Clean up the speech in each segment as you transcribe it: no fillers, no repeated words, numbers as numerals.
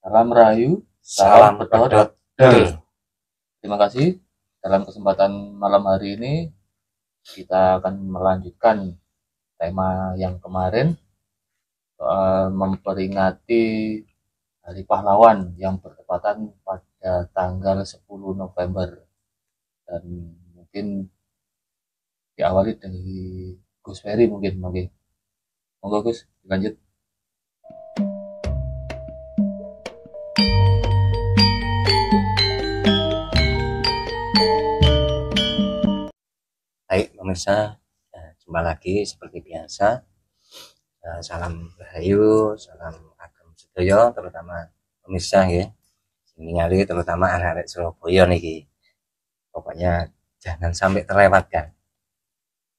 Salam Rahayu, Salam Pedot. pedot. Terima kasih. Dalam kesempatan malam hari ini kita akan melanjutkan tema yang kemarin soal memperingati Hari Pahlawan yang bertepatan pada tanggal 10 November, dan mungkin diawali dari Gus Ferry mungkin. Monggo Gus, lanjut. Baik pemirsa, jumpa lagi seperti biasa. Salam Rahayu, salam agem sedaya, terutama pemirsa ya. Ningali terutama anak-anak Surabaya niki. Pokoknya jangan sampai terlewatkan.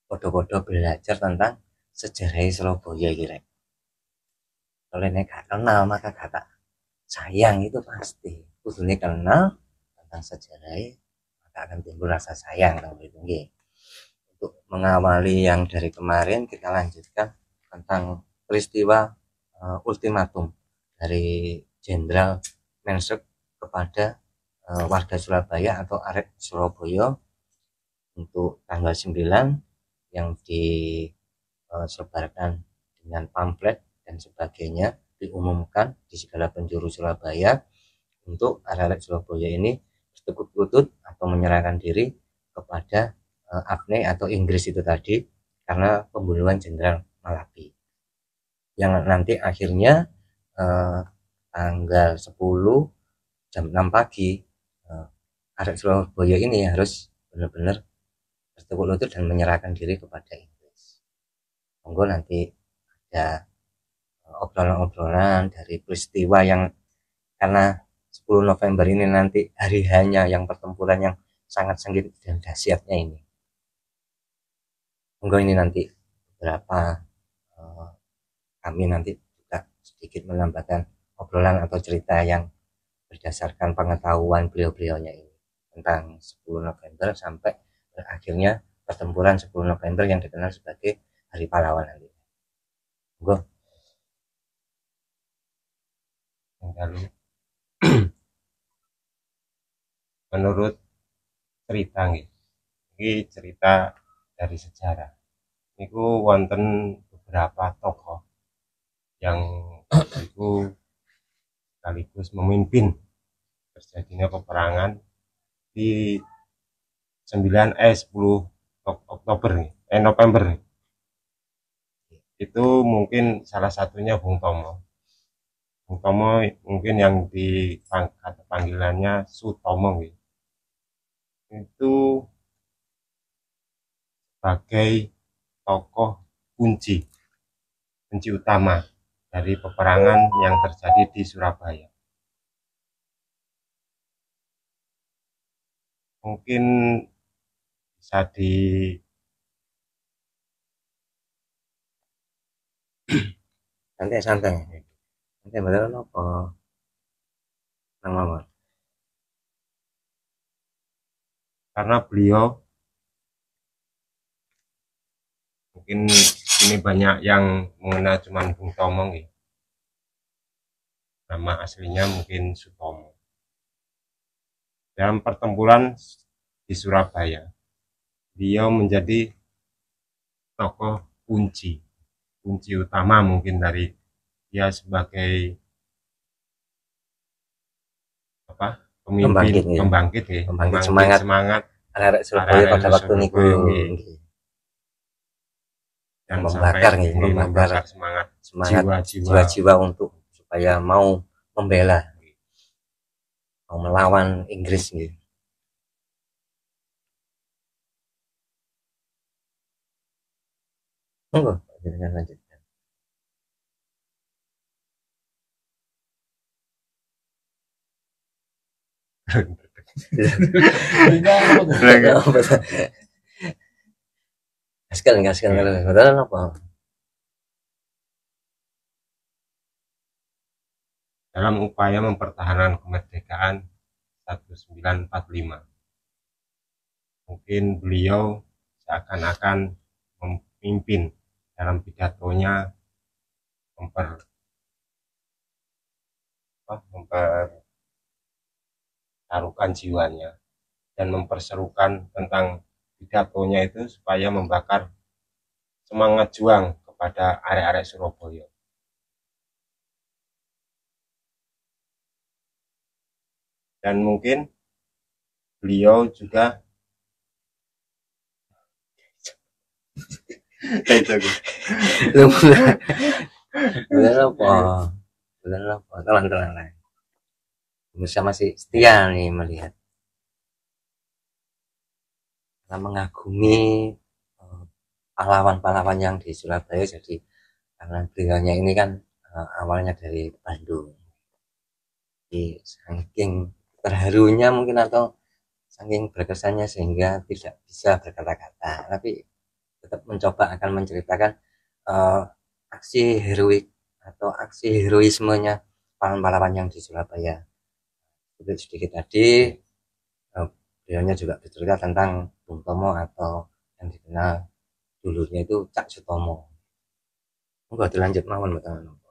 Podo-podo belajar tentang sejarah Surabaya iki. Kalau nek gak kenal maka kata sayang itu pasti. Kudune kenal tentang sejarah, maka akan timbul rasa sayang kalau itu nggih. Untuk mengawali yang dari kemarin, kita lanjutkan tentang peristiwa ultimatum dari Jenderal Mensek kepada warga Surabaya atau arek Surabaya untuk tanggal 9 yang disebarkan dengan pamflet dan sebagainya, diumumkan di segala penjuru Surabaya untuk arek Surabaya ini bertekuk lutut atau menyerahkan diri kepada AFNI atau Inggris itu tadi, karena pembunuhan Jenderal Malabi yang nanti akhirnya tanggal 10 jam 6 pagi arek Surabaya ini harus benar-benar bertekuk lutut dan menyerahkan diri kepada Inggris. Monggo nanti ada obrolan-obrolan dari peristiwa yang, karena 10 November ini nanti hari hanya yang pertempuran yang sangat sengit dan dahsyatnya ini. Monggo ini nanti beberapa kami nanti juga sedikit menambahkan obrolan atau cerita yang berdasarkan pengetahuan beliau-beliaunya ini tentang 10 November sampai berakhirnya pertempuran 10 November yang dikenal sebagai Hari Pahlawan nanti. Monggo. Lalu menurut cerita nih, ini cerita dari sejarah. Niku wonten beberapa tokoh yang itu sekaligus memimpin terjadinya peperangan di 10 Oktober nih, November nih. Itu mungkin salah satunya Bung Tomo. Bung Tomo mungkin yang di panggilannya Sutomo gitu. Itu sebagai tokoh kunci utama dari peperangan yang terjadi di Surabaya. Mungkin bisa di santai beneran apa nama karena beliau mungkin ini banyak yang mengenal cuman Bung Tomo gitu. Nama aslinya mungkin Sutomo. Dalam pertempuran di Surabaya, beliau menjadi tokoh kunci utama mungkin dari dia sebagai apa, pemimpin pembangkit semangat arek Surabaya pada waktu niku dan membakar semangat jiwa-jiwa untuk supaya mau membela, mau melawan Inggris gitu. Monggo dengan lanjutkan. Gaskan beneran apa? Dalam upaya mempertahankan kemerdekaan 1945. Mungkin beliau seakan-akan memimpin dalam pidatonya mempertaruhkan jiwanya dan memperserukan tentang pidatonya itu supaya membakar semangat juang kepada arek-arek Surabaya. Dan mungkin beliau juga bener apa telan-telan lah. Pemirsa masih setia nih melihat karena mengagumi pahlawan-pahlawan yang di Surabaya. Jadi karena beliaunya ini kan awalnya dari Bandung, jadi saking terharunya mungkin atau saking berkesannya sehingga tidak bisa berkata-kata, tapi tetap mencoba akan menceritakan aksi heroik atau aksi heroismenya pahlawan-pahlawan yang di Surabaya. Sedikit tadi beliaunya juga bercerita tentang Bung Tomo atau yang dikenal dulunya itu Cak Sutomo. Enggak dilanjut mawon teman-teman.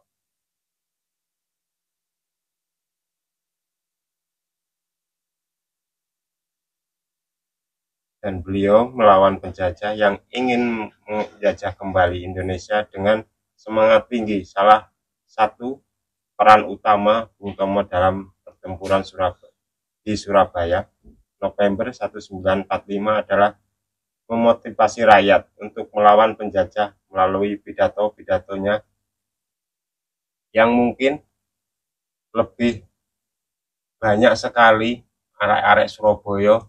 Dan beliau melawan penjajah yang ingin menjajah kembali Indonesia dengan semangat tinggi. Salah satu peran utama Bung Tomo dalam pertempuran di Surabaya November 1945 adalah memotivasi rakyat untuk melawan penjajah melalui pidato-pidatonya yang mungkin lebih banyak sekali arek-arek Surabaya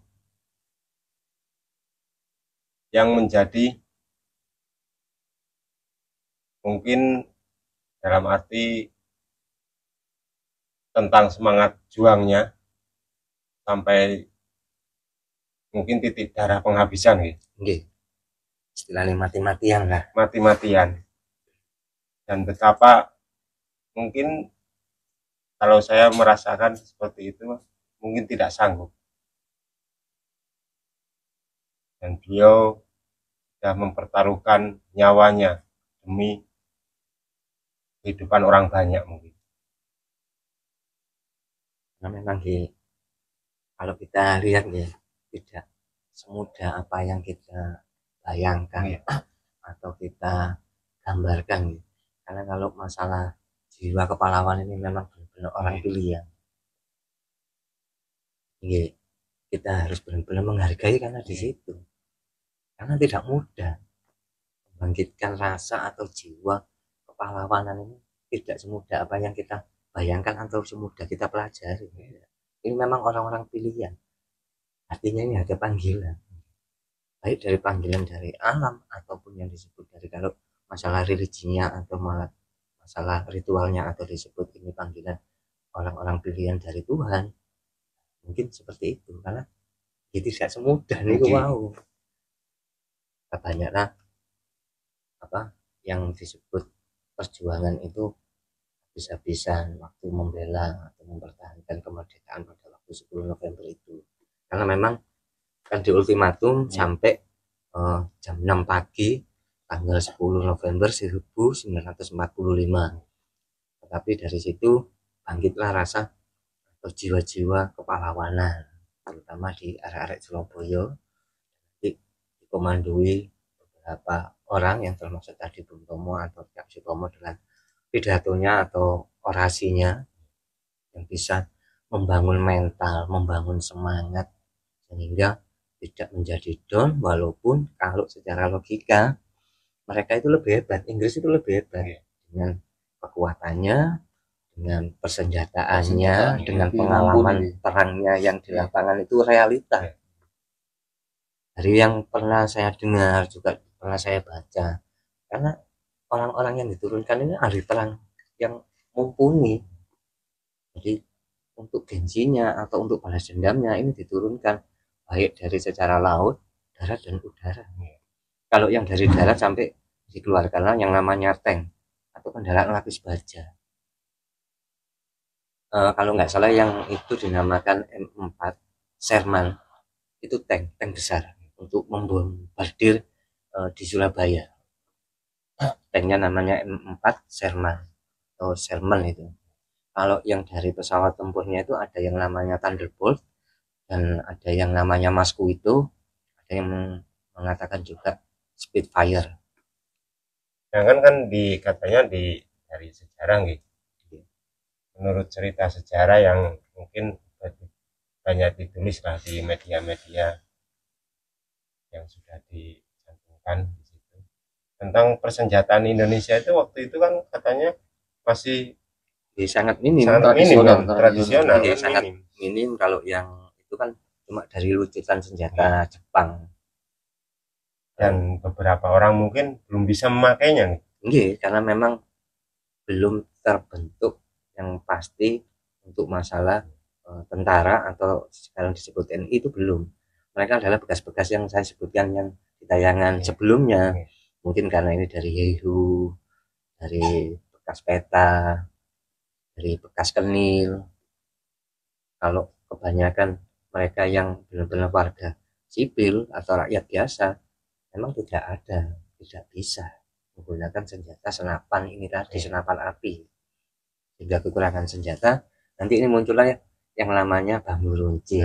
yang menjadi mungkin dalam arti tentang semangat juangnya sampai mungkin titik darah penghabisan gitu. Istilahnya mati-matian lah. Mati-matian. Dan betapa mungkin kalau saya merasakan seperti itu mungkin tidak sanggup. Dan beliau sudah mempertaruhkan nyawanya demi kehidupan orang banyak mungkin. Nah, memang kalau kita lihat ya tidak semudah apa yang kita bayangkan atau kita gambarkan. Karena kalau masalah jiwa kepahlawan ini memang benar-benar orang pilihan. Kita harus benar-benar menghargai karena di situ. Karena tidak mudah membangkitkan rasa atau jiwa kepahlawanan ini tidak semudah apa yang kita bayangkan atau semudah kita pelajari. Ini memang orang-orang pilihan. Artinya ini ada panggilan. Baik dari panggilan dari alam ataupun yang disebut dari kalau masalah religinya atau masalah ritualnya atau disebut ini panggilan orang-orang pilihan dari Tuhan. Mungkin seperti itu karena itu tidak semudah nih wow. Banyaklah apa yang disebut perjuangan itu habis-habisan waktu membela atau mempertahankan kemerdekaan pada waktu 10 November itu. Karena memang kan di ultimatum sampai jam 6 pagi tanggal 10 November 1945. Tetapi dari situ bangkitlah rasa atau jiwa-jiwa kepahlawanan terutama di arek-arek Surabaya dikomandoi beberapa orang yang termasuk tadi Bung Tomo atau Cak Sutomo dengan pidatonya atau orasinya yang bisa membangun mental, membangun semangat sehingga tidak menjadi down walaupun kalau secara logika mereka itu lebih hebat, Inggris itu lebih hebat dengan kekuatannya, dengan persenjataannya, dengan pengalaman perangnya yang di lapangan itu realita. Dari yang pernah saya dengar juga pernah saya baca, karena orang-orang yang diturunkan ini ahli perang yang mumpuni. Jadi untuk gengsinya atau untuk balas dendamnya ini diturunkan baik dari secara laut, darat dan udara. Kalau yang dari darat sampai dikeluarkanlah yang namanya tank atau kendaraan lapis baja. Kalau nggak salah yang itu dinamakan M4 Sherman, itu tank besar untuk membombardir di Surabaya. Tanknya namanya M4 Sherman atau Sherman itu. Kalau yang dari pesawat tempurnya itu ada yang namanya Thunderbolt dan ada yang namanya Mosquito, ada yang mengatakan juga Spitfire. Sedangkan kan katanya dari sejarah gitu. Menurut cerita sejarah yang mungkin banyak ditulis lah di media-media yang sudah dicantumkan di situ tentang persenjataan Indonesia itu waktu itu kan katanya masih Sangat minim, tradisional kan, sangat minim. Kalau yang itu kan cuma dari lucutan senjata Jepang, dan beberapa orang mungkin belum bisa memakainya nih. Karena memang belum terbentuk yang pasti untuk masalah tentara atau sekarang disebut TNI itu belum. Mereka adalah bekas-bekas yang saya sebutkan yang di tayangan sebelumnya. Mungkin karena ini dari Heihu, dari bekas peta, dari bekas kenil. Kalau kebanyakan mereka yang benar-benar warga sipil atau rakyat biasa, memang tidak bisa menggunakan senjata senapan ini tadi, senapan api, sehingga kekurangan senjata. Nanti ini muncullah yang namanya bambu runcing.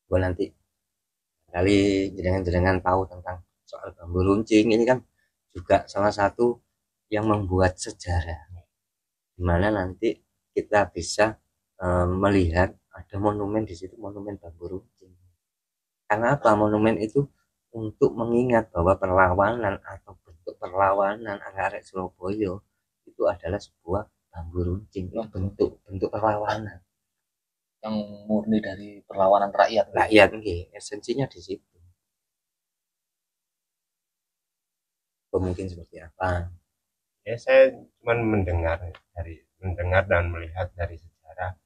Gue nanti kali jenengan tahu tentang soal bambu runcing ini kan juga salah satu yang membuat sejarah, dimana nanti kita bisa melihat ada monumen di situ, monumen bambu runcing. Karena apa? Monumen itu untuk mengingat bahwa perlawanan atau bentuk perlawanan arek Surabaya itu adalah sebuah bambu runcing, bentuk perlawanan yang murni dari perlawanan rakyat. Esensinya di situ. Mungkin seperti apa? Ya saya cuma mendengar dan melihat dari sejarah,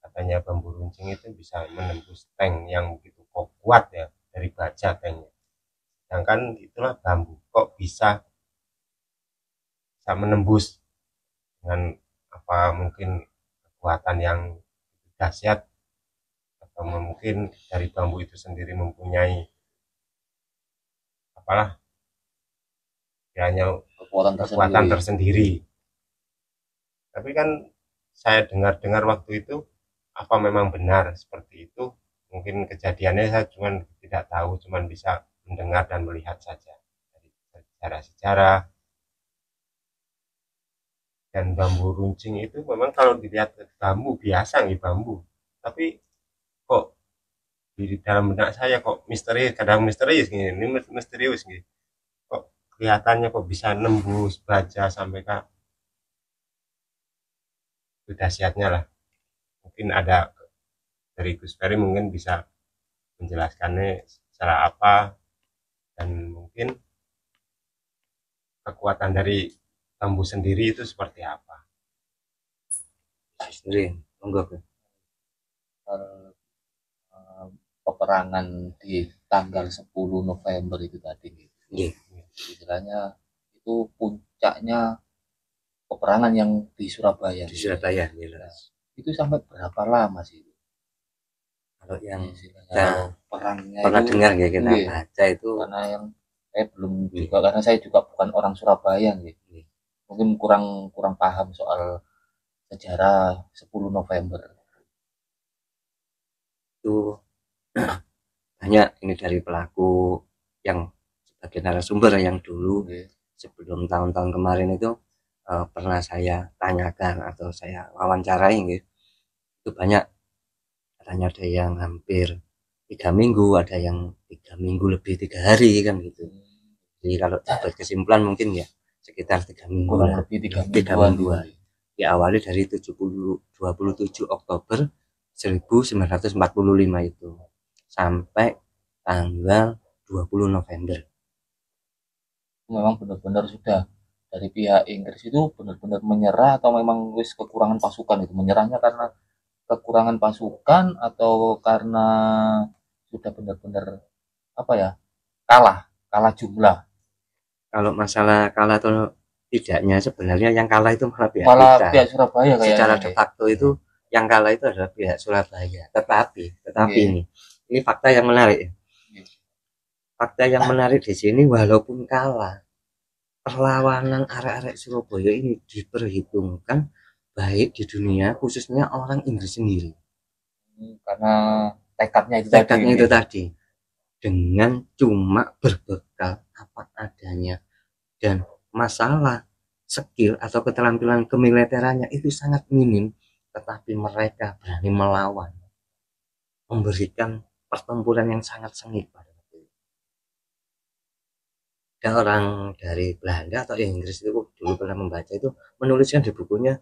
katanya bambu runcing itu bisa menembus tank yang begitu kuat ya, dari baja tanknya. Sedangkan itulah bambu kok bisa menembus dengan apa, mungkin kekuatan yang dahsyat, atau mungkin dari bambu itu sendiri mempunyai apalah kiranya kekuatan tersendiri. Tapi kan saya dengar waktu itu, apa memang benar seperti itu? Mungkin kejadiannya saya cuma tidak tahu, cuma bisa mendengar dan melihat saja dari sejarah-sejarah. Dan bambu runcing itu memang kalau dilihat bambu biasa nih, bambu, tapi kok di dalam benak saya kok kadang misterius gini, ini misterius gini. Kok kelihatannya kok bisa nembus baja sampai ke itu dahsyatnya lah. Mungkin ada dari Gus Ferry mungkin bisa menjelaskannya secara apa, dan mungkin kekuatan dari bambu sendiri itu seperti apa. Peperangan di tanggal 10 November itu tadi, istilahnya itu puncaknya peperangan yang di Surabaya. Itu sampai berapa lama sih? Kalau yang perangnya pernah itu, dengar ya, kita baca itu, karena yang saya belum juga, karena saya juga bukan orang Surabaya gitu. Mungkin kurang paham soal sejarah 10 November itu. Banyak ini dari pelaku yang sebagai narasumber yang dulu sebelum tahun-tahun kemarin itu pernah saya tanyakan atau saya wawancarai gitu. Itu banyak, katanya ada yang hampir 3 minggu, ada yang 3 minggu lebih 3 hari kan gitu. Jadi kalau dapat kesimpulan mungkin ya sekitar 3 minggu lah, 3 mingguan. Diawali dari 27 Oktober 1945 itu sampai tanggal 20 November. Memang benar-benar sudah dari pihak Inggris itu benar-benar menyerah, atau memang wis kekurangan pasukan? Itu menyerahnya karena kekurangan pasukan atau karena sudah benar-benar apa ya, kalah jumlah? Kalau masalah kalah atau tidaknya, sebenarnya yang kalah itu malah pihak Surabaya kayaknya. Secara de facto itu yang kalah itu adalah pihak Surabaya. Tetapi ini fakta yang menarik. Fakta yang menarik di sini, walaupun kalah, perlawanan arek-arek Surabaya ini diperhitungkan baik di dunia, khususnya orang Inggris sendiri. Karena tekadnya itu Tekadnya tadi. itu tadi, dengan cuma berbekal apa adanya, dan masalah skill atau keterampilan kemiliterannya itu sangat minim, tetapi mereka berani melawan, memberikan pertempuran yang sangat sengit pada waktu itu. Ada orang dari Belanda atau Inggris itu dulu pernah membaca itu, menuliskan di bukunya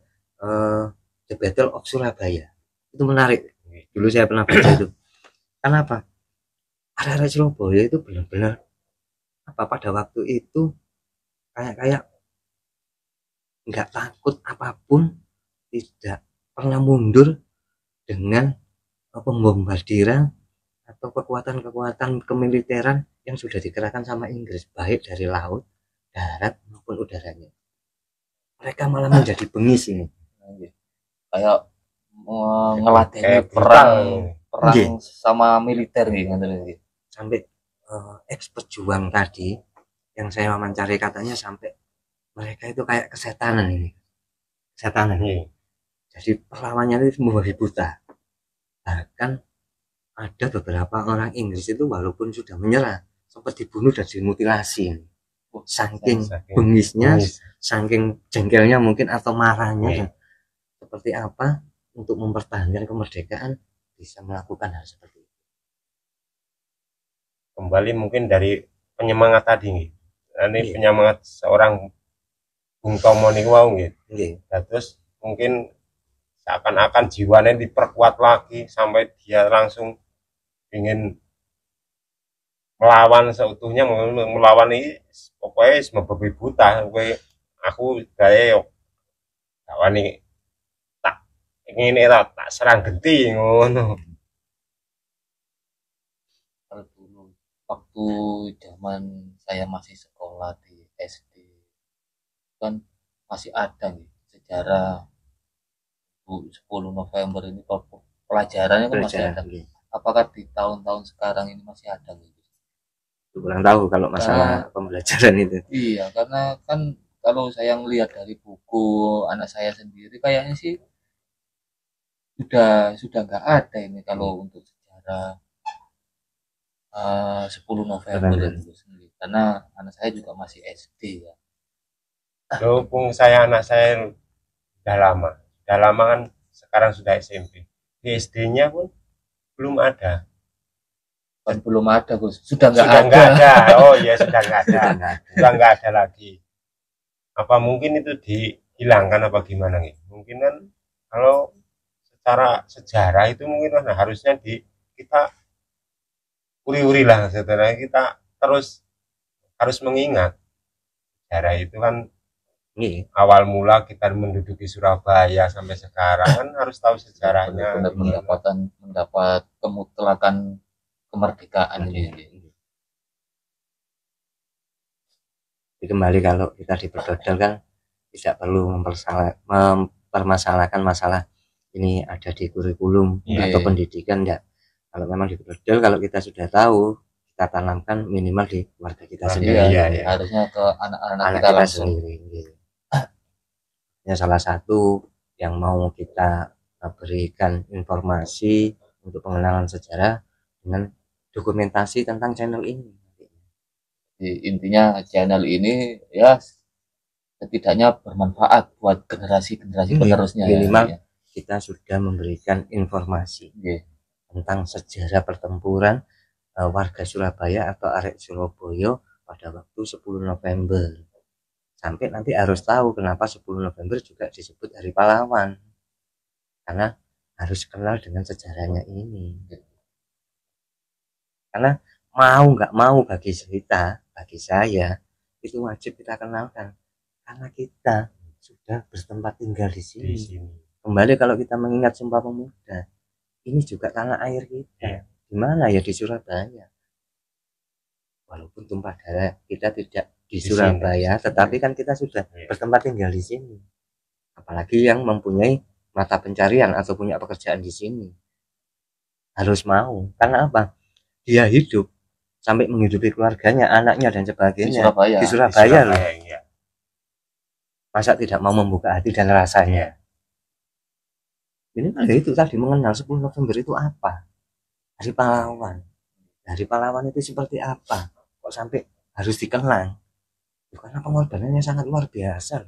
The Battle of Surabaya. Itu menarik. Dulu saya pernah baca itu. Kenapa? Arek-arek Surabaya itu benar-benar pada waktu itu kayak nggak takut apapun, tidak pernah mundur dengan pembombardiran atau kekuatan-kekuatan kemiliteran yang sudah dikerahkan sama Inggris, baik dari laut, darat maupun udaranya. Mereka malah menjadi bengis ini. Kayak ngelatih perang sama militer gitu. Sampai ex-pejuang tadi yang saya wawancari katanya sampai mereka itu kayak kesetanan ini. Kesetanan. Jadi perlawannya itu membabi buta. Bahkan ada beberapa orang Inggris itu walaupun sudah menyerah sempat dibunuh dan dimutilasi. Saking bengisnya, saking jengkelnya mungkin atau marahnya, seperti apa untuk mempertahankan kemerdekaan bisa melakukan hal seperti itu. Kembali mungkin dari penyemangat tadi nih. Ini penyemangat seorang Bung Tomo nih wow gitu. Terus mungkin seakan-akan jiwanya diperkuat lagi sampai dia langsung ingin melawan seutuhnya, melawan ini pokoknya membabi buta. Aku kayak wani tak ingin tak serang genti ngono. Kalau dulu waktu zaman saya masih sekolah di SD kan masih ada nih sejarah 10 November ini, pelajarannya kan masih ada. Apakah di tahun-tahun sekarang ini masih ada gitu? Kurang tahu kalau masalah pembelajaran itu. Iya, karena kan kalau saya ngelihat dari buku anak saya sendiri kayaknya sih sudah nggak ada ini kalau untuk sejarah 10 November itu sendiri, karena anak saya juga masih SD ya. Mumpung anak saya udah lama kan, sekarang sudah SMP. Di SD-nya pun belum ada. Kan belum ada, Gus. Sudah nggak ada. Oh iya, sudah nggak ada lagi. Apa mungkin itu dihilangkan apa gimana nih? Mungkin kan kalau secara sejarah itu mungkin kan harusnya kita uri-uri lah sebenarnya, kita terus harus mengingat sejarah itu kan. Awal mula kita menduduki Surabaya sampai sekarang kan harus tahu sejarahnya. Mendapat kemutlakan kemerdekaan ini. Kembali kalau kita diperdodol kan tidak perlu mempermasalahkan masalah ini ada di kurikulum atau pendidikan, enggak. Kalau memang diperdodol, kalau kita sudah tahu, kita tanamkan minimal di keluarga kita sendiri. Harusnya ke anak-anak kita sendiri. Ya, salah satu yang mau kita berikan informasi untuk pengenalan sejarah dengan dokumentasi tentang channel ini. Intinya channel ini ya setidaknya bermanfaat buat generasi penerusnya. Minimal kita sudah memberikan informasi tentang sejarah pertempuran warga Surabaya atau arek Surabaya pada waktu 10 November. Sampai nanti harus tahu kenapa 10 November juga disebut Hari Pahlawan, karena harus kenal dengan sejarahnya ini. Karena mau nggak mau bagi saya itu wajib kita kenalkan, karena kita sudah bertempat tinggal di sini. Kembali kalau kita mengingat Sumpah Pemuda, ini juga tanah air kita. Di mana ya? Di Surabaya. Walaupun tumpah darah kita tidak di Surabaya, tetapi kan kita sudah bertempat tinggal di sini. Apalagi yang mempunyai mata pencarian atau punya pekerjaan di sini, harus mau. Karena apa? Dia hidup sampai menghidupi keluarganya, anaknya dan sebagainya di Surabaya loh. masa tidak mau membuka hati dan rasanya. Ini malah itu tadi mengenal 10 November itu apa? Hari pahlawan. Hari pahlawan itu seperti apa? Kok sampai harus dikenang? Karena pengorbanannya sangat luar biasa.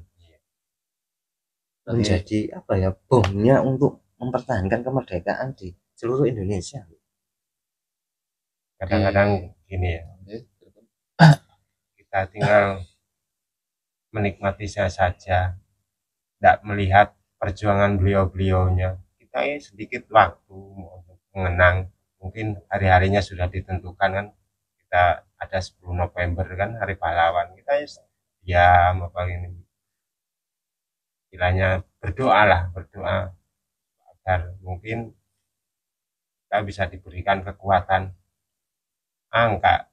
Menjadi apa ya, bomnya untuk mempertahankan kemerdekaan di seluruh Indonesia. Kadang-kadang gini ya, kita tinggal menikmati saja, tidak melihat perjuangan beliau-beliaunya. Kita ya sedikit waktu untuk mengenang, mungkin hari-harinya sudah ditentukan kan, kita ada 10 November kan hari pahlawan, kita ya diam apa ini, istilahnya berdoa agar mungkin kita bisa diberikan kekuatan, enggak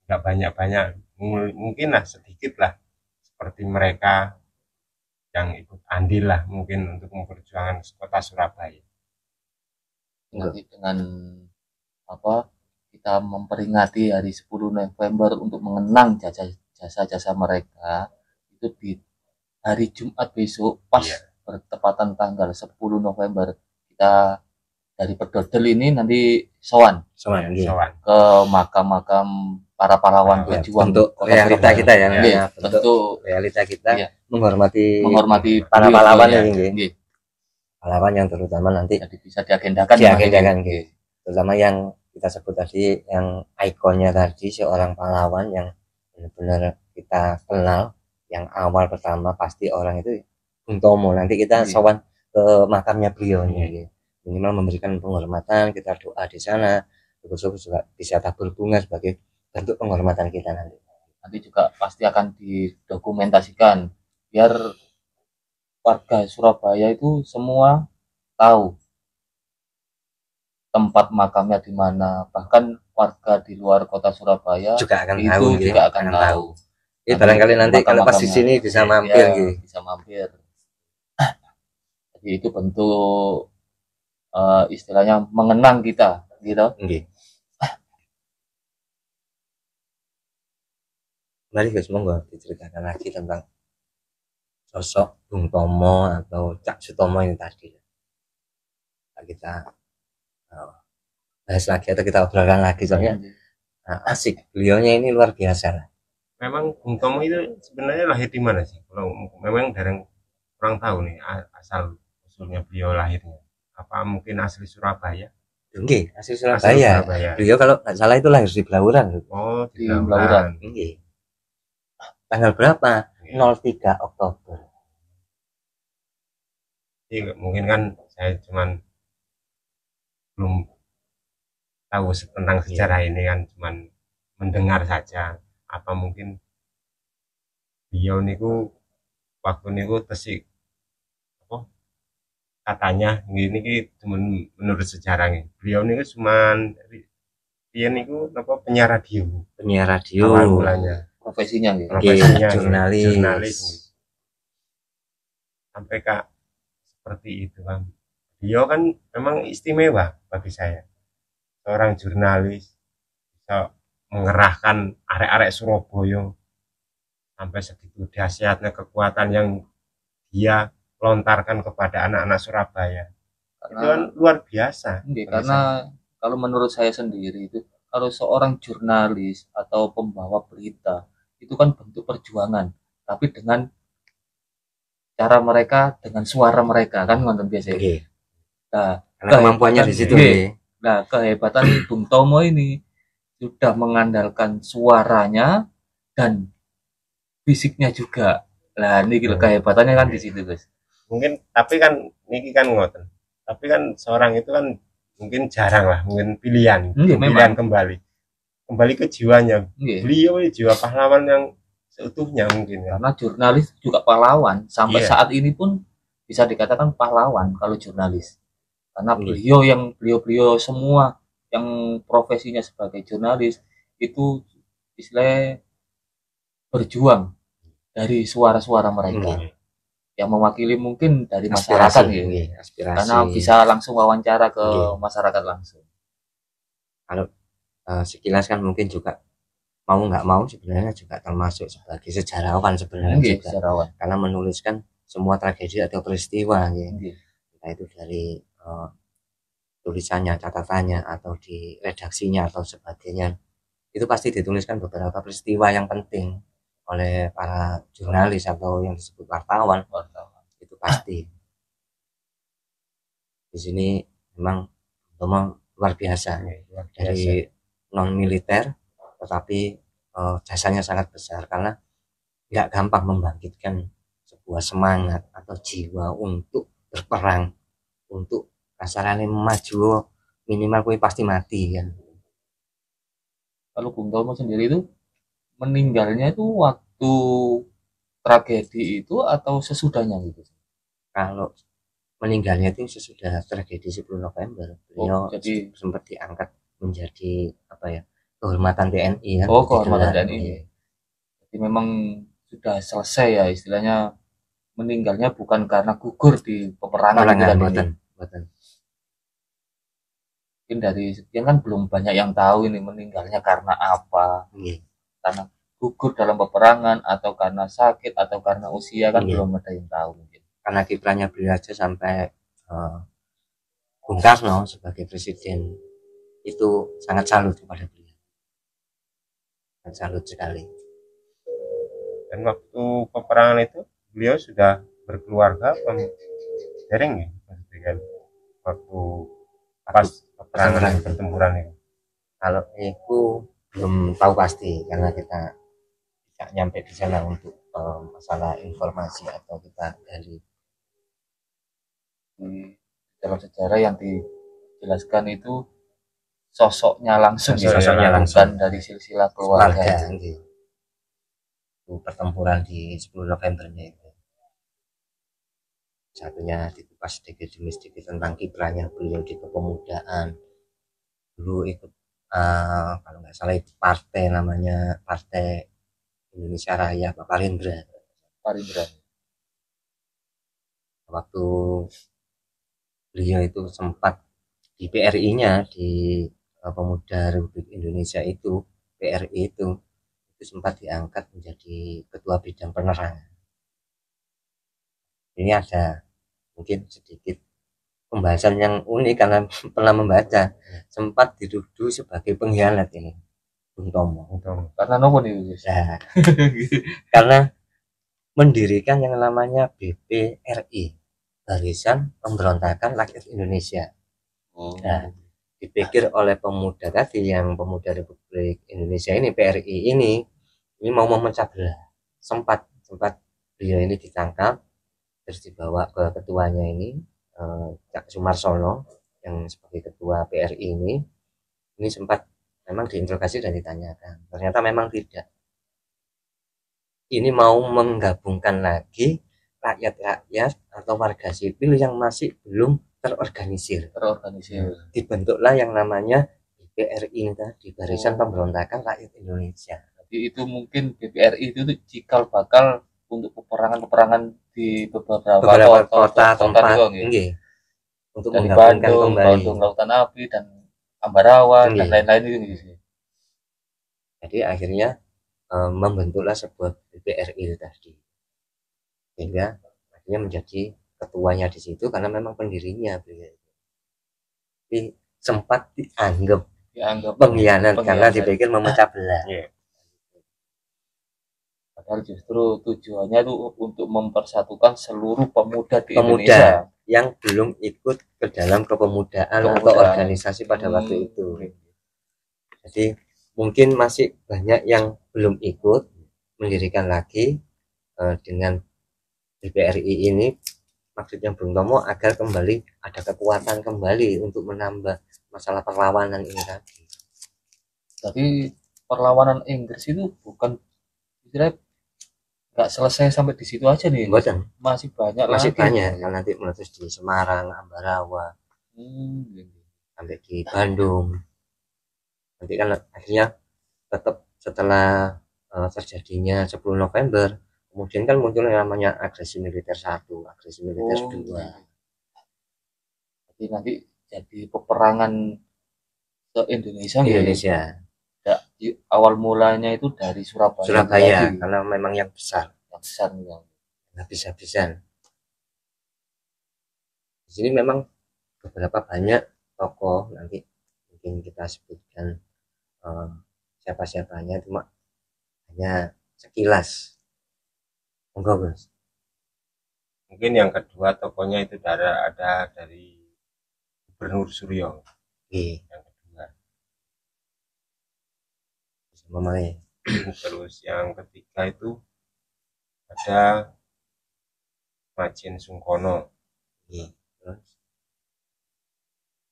banyak-banyak, mungkin lah sedikit lah seperti mereka yang ikut andil lah mungkin untuk memperjuangkan kota Surabaya. Nanti dengan apa kita memperingati hari 10 November untuk mengenang jasa-jasa mereka itu di hari Jumat besok pas bertepatan tanggal 10 November kita dari Pedodel ini nanti sowan ke makam-makam para pahlawan berjuang untuk realita kita ya, untuk realita kita menghormati para pahlawan ini, pahlawan yang terutama nanti jadi bisa diagendakan terutama yang kita sebut tadi, yang ikonnya tadi seorang pahlawan yang benar-benar kita kenal, yang awal pertama pasti orang itu Bung Tomo. Nanti kita sowan ke makamnya beliaunya, minimal memberikan penghormatan, kita doa di sana, terus juga bisa tabur bunga sebagai bentuk penghormatan kita nanti. Nanti juga pasti akan didokumentasikan biar warga Surabaya itu semua tahu tempat makamnya di mana, bahkan warga di luar kota Surabaya juga akan tahu. Barangkali nanti kalau pas di sini bisa mampir, Jadi itu bentuk istilahnya mengenang kita, gitu. Mari guys, monggo diceritakan lagi tentang sosok Bung Tomo atau Cak Sutomo ini tadi. Kita bahas lagi atau kita obrolkan lagi, soalnya asik, beliaunya ini luar biasa. Memang Bung Tomo itu sebenarnya lahir di mana sih? Kalau memang kurang tahu nih asal usulnya beliau lahirnya. Apa mungkin asli Surabaya? Asli Surabaya. Beliau kalau nggak salah itu lahir di Blauran. Oh, di Blauran. Tanggal berapa? 03 Oktober. Jadi mungkin kan saya cuman belum tahu tentang sejarah ini kan, cuman mendengar saja. Apa mungkin beliau niku waktu niku tesik apa katanya ini cuman menurut sejarah nih, beliau niku cuman dia niku apa penyiar radio awal mulanya profesinya jurnalis sampai kak seperti itu kan. Beliau kan memang istimewa bagi saya, seorang jurnalis bisa mengerahkan arek-arek Surabaya sampai segitu dahsyatnya kekuatan yang dia lontarkan kepada anak-anak Surabaya. Itu kan luar biasa. Karena kalau menurut saya sendiri itu, kalau seorang jurnalis atau pembawa berita itu kan bentuk perjuangan, tapi dengan cara mereka, dengan suara mereka kan nonton biasanya. Nah, kemampuannya di situ. Nah, kehebatan Bung Tomo ini sudah mengandalkan suaranya dan fisiknya juga. Nah, ini kehebatannya kan di situ, guys. Mungkin tapi kan ini kan ngoten. Tapi kan seorang itu kan mungkin jarang lah, mungkin pilihan kembali ke jiwanya. Beliau jiwa pahlawan yang seutuhnya mungkin. Karena jurnalis juga pahlawan sampai saat ini pun bisa dikatakan pahlawan kalau jurnalis. Karena beliau semua yang profesinya sebagai jurnalis itu istilahnya berjuang dari suara-suara mereka yang mewakili mungkin dari masyarakat aspirasi. Karena bisa langsung wawancara ke masyarakat langsung. Kalau sekilas kan mungkin juga mau nggak mau sebenarnya juga termasuk sebagai sejarawan sebenarnya Nggih, juga, sejarawan. karena menuliskan semua tragedi atau peristiwa ya. Nggih. Entah itu dari tulisannya, catatannya, atau di redaksinya atau sebagainya, itu pasti dituliskan beberapa peristiwa yang penting oleh para jurnalis atau yang disebut wartawan. Wartawan. Itu pasti. Di sini memang luar biasa, luar biasa. dari non militer, tetapi jasanya sangat besar karena nggak gampang membangkitkan sebuah semangat atau jiwa untuk berperang, untuk kasarannya maju, minimal kue pasti mati kan. Kalau Bung Tomo sendiri itu meninggalnya itu waktu tragedi itu atau sesudahnya gitu? Kalau meninggalnya itu sesudah tragedi 10 November, beliau jadi sempat diangkat menjadi apa ya, kehormatan TNI kan. kehormatan TNI. Jadi memang sudah selesai ya istilahnya, meninggalnya bukan karena gugur di peperangan gitu kan ini. Mungkin dari sekian kan belum banyak yang tahu ini meninggalnya karena apa. Karena gugur dalam peperangan atau karena sakit atau karena usia kan belum ada yang tahu mungkin. Karena kiprahnya beliau aja sampai Bung Karno sebagai presiden itu sangat salut kepada beliau, sangat salut sekali. Dan waktu peperangan itu beliau sudah berkeluarga dereng ya, maksudnya kan waktu pas peperangan pertempuran itu. Kalau itu belum tahu pasti karena kita tidak nyampe di sana untuk masalah informasi atau kita gali. Di dalam sejarah yang dijelaskan itu sosoknya langsung, sosoknya langsung dari silsilah keluarga. Itu pertempuran di 10 Novembernya itu. Satunya dikupas sedikit demi sedikit tentang kiprahnya beliau di kepemudaan. Dulu ikut kalau nggak salah itu partai namanya Partai Indonesia Raya, Pak Parindra. Waktu beliau itu sempat di PRI-nya, di Pemuda Republik Indonesia itu, PRI itu sempat diangkat menjadi ketua bidang penerangan. Ini ada mungkin sedikit pembahasan yang unik karena pernah membaca, sempat dituduh sebagai pengkhianat ini Bung Tomo. Karena nopo nih guys? Nah, karena mendirikan yang namanya BPRI, Barisan Pemberontakan Rakyat Indonesia. Nah, dipikir oleh pemuda tadi, yang Pemuda Republik Indonesia ini, PRI ini mau memecah belah. Sempat beliau ini ditangkap, terus dibawa ke ketuanya ini, Cak Sumarsono yang sebagai ketua PRI ini sempat memang diinterogasi dan ditanyakan. Ternyata memang tidak. Ini mau menggabungkan lagi rakyat-rakyat atau warga sipil yang masih belum terorganisir. Dibentuklah yang namanya BPRI tadi, Barisan Pemberontakan Rakyat Indonesia. Jadi itu mungkin BPRI itu cikal bakal untuk peperangan di beberapa kota tempat untuk menggabungkan kembali Bandung Lautan Api dan Ambarawa dan lain-lain itu gitu. Jadi akhirnya membentuklah sebuah BPRI tadi, sehingga akhirnya menjadi ketuanya di situ karena memang pendirinya beliau. Tapi sempat dianggap pengkhianat karena dipikir memecah belah. Padahal justru tujuannya itu untuk mempersatukan seluruh pemuda di Indonesia yang belum ikut ke dalam kepemudaan atau organisasi pada waktu itu. Jadi mungkin masih banyak yang belum ikut mendirikan lagi dengan BPRI ini. Maksudnya Bung Tomo agar kembali ada kekuatan kembali untuk menambah masalah perlawanan ini tadi. Tapi perlawanan Inggris itu bukan istilahnya nggak selesai sampai di situ aja nih. Masih banyak kan nanti meletus di Semarang, Ambarawa, sampai di Bandung. Nanti kan akhirnya tetap setelah terjadinya 10 November, kemudian kan muncul yang namanya agresi militer 1, agresi militer 2. Jadi nanti jadi peperangan se Indonesia. awal mulanya itu dari Surabaya. Surabaya Lagi, karena memang yang besar, yang besar yang habis-habisan. Di sini memang beberapa banyak tokoh, nanti mungkin kita sebutkan siapa-siapanya, cuma hanya sekilas. Monggo Bos. Mungkin yang kedua tokonya itu ada dari Gubernur Suryo. Yang kedua. Terus yang ketiga itu ada Majen Sungkono. Terus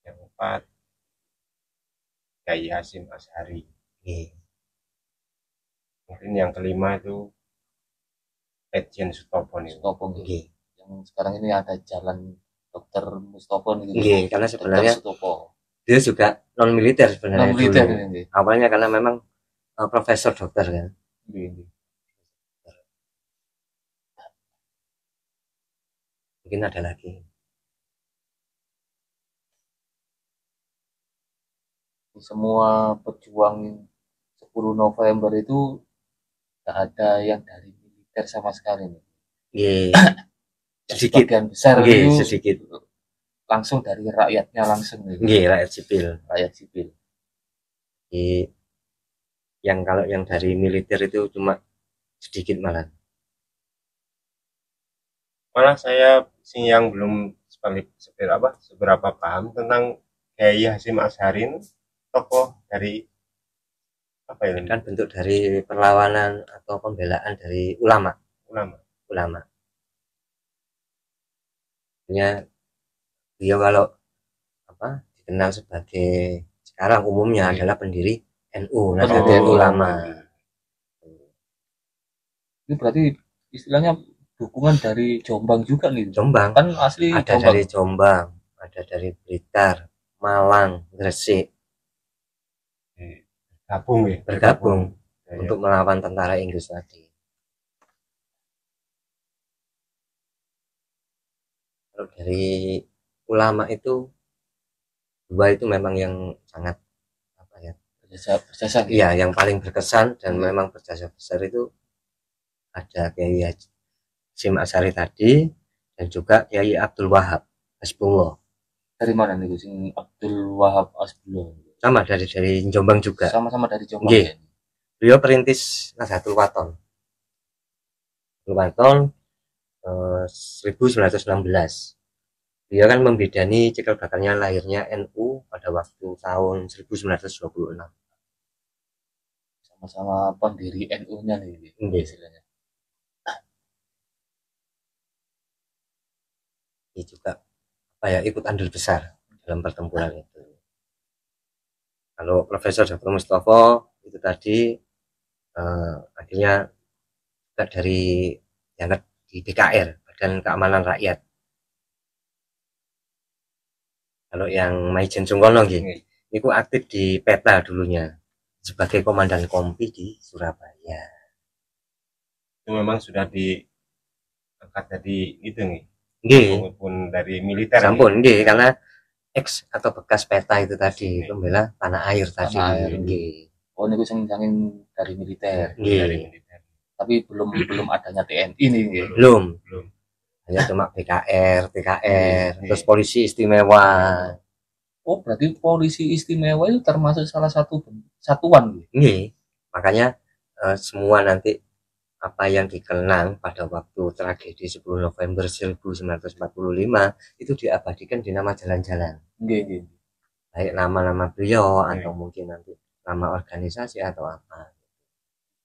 Yang keempat Kiai Hasyim Asy'ari. Mungkin yang kelima itu Lejen Sutopo nih. Sutopo yang sekarang ini ada jalan Dr. Mustopo nih. Karena sebenarnya Sutopo. Dia juga non militer sebenarnya. Non militer ini. Awalnya karena memang profesor dokter kan. Mungkin ada lagi. Semua pejuang 10 November itu tak ada yang dari militer sama sekali nih. Sedikit. Sebagian besar itu sedikit. Langsung dari rakyatnya langsung gitu. Rakyat sipil. Rakyat sipil. Yang kalau yang dari militer itu cuma sedikit malah. Malah saya sih yang belum seberapa paham tentang Kiai Hasyim Asy'ari, tokoh dari apa ya? Kan bentuk dari perlawanan atau pembelaan dari ulama. Dia kalau dikenal sebagai sekarang umumnya adalah pendiri NU, Nahdlatul Ulama. Itu berarti istilahnya dukungan dari Jombang juga nih. Jombang kan asli ada Jombang. Dari Jombang, ada dari Blitar, Malang, Gresik. Bergabung untuk melawan tentara Inggris tadi. Kalau dari ulama itu dua itu memang yang sangat berjasa. Iya, yang paling berkesan dan memang berjasa besar itu ada Kiai Hasyim Asy'ari tadi dan juga Kiai Abdul Wahab Hasbullah. Dari mana nih sing Abdul Wahab Hasbullah? Sama dari Jombang juga. Sama-sama dari Jombang. Ya? Beliau perintis Nahdlatul Wathon. 1916. Dia kan membidani cikal bakalnya lahirnya NU pada waktu tahun 1926. Sama-sama pendiri NU-nya nih, istilahnya. Ini juga ikut andil besar dalam pertempuran itu. Kalau Profesor Dr. Mustopo itu tadi akhirnya dari yang di BKR, Badan Keamanan Rakyat. Kalau yang Majen Sungkono itu aktif di PETA dulunya sebagai komandan kompi di Surabaya. Itu memang sudah diangkat dari itu nih. Maupun dari militer. Sampun karena X atau bekas PETA itu tadi pembela tanah air tadi. Oh niku sanging dari militer. Tapi belum adanya TNI nih. Belum. Hanya cuma BKR, TKR, terus polisi istimewa. Oh berarti polisi istimewa itu termasuk salah satu satuan. Makanya semua nanti apa yang dikenang pada waktu tragedi 10 November 1945 itu diabadikan di nama jalan-jalan. Baik nama-nama beliau atau mungkin nanti nama organisasi atau apa.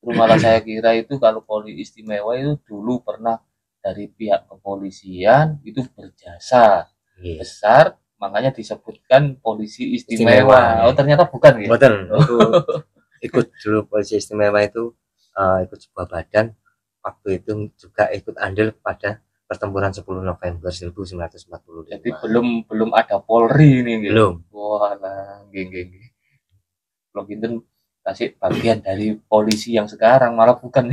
Terus malah saya kira itu kalau polisi istimewa itu dulu pernah dari pihak kepolisian itu berjasa besar, makanya disebutkan polisi istimewa. Oh ternyata bukan ya? Betul. Ikut dulu polisi istimewa itu ikut sebuah badan waktu itu juga ikut andil pada pertempuran 10 November 1945. Jadi belum ada Polri ini gitu. Belum. Wah, geng. Kalau gitu kasih bagian dari polisi yang sekarang malah bukan.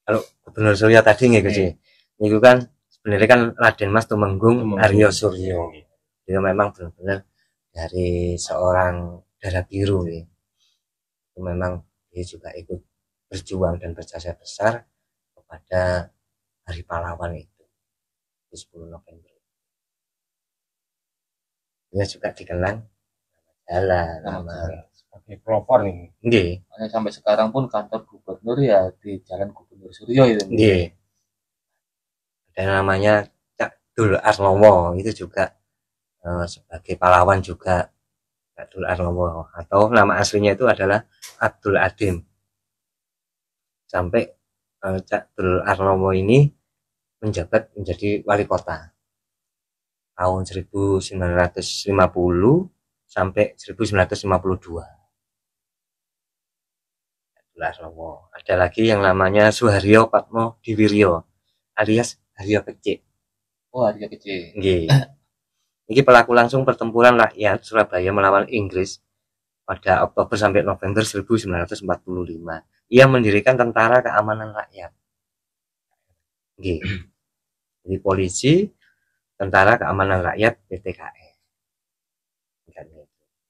Kalau Gubernur Suryo tadi itu kan sebenarnya kan Raden Mas Tumenggung Haryo Suryo. Itu memang benar-benar dari seorang darah biru nih. itu memang dia juga ikut berjuang dan berjasa besar kepada Hari Pahlawan itu di 10 November. Dia juga dikenang jalan nama sebagai pelopor nih. nggih. Makanya sampai sekarang pun kantor gubernur ya di Jalan Gubernur Suryo itu. Nggih. Ada namanya Cak Dul Arnomo itu juga sebagai pahlawan juga Cak Dul Arnomo, atau nama aslinya itu adalah Abdul Adim. Sampai Cak Dul Arnomo ini menjabat menjadi wali kota tahun 1950 sampai 1952. Arnomo. Ada lagi yang namanya Suharyo Patmo Diwiryo alias Haryo Kecik. Oh, Haryo Kecik. Nggih. Ini pelaku langsung pertempuran rakyat Surabaya melawan Inggris pada Oktober sampai November 1945. Ia mendirikan Tentara Keamanan Rakyat. Nggih. Jadi polisi, Tentara Keamanan Rakyat (TKR).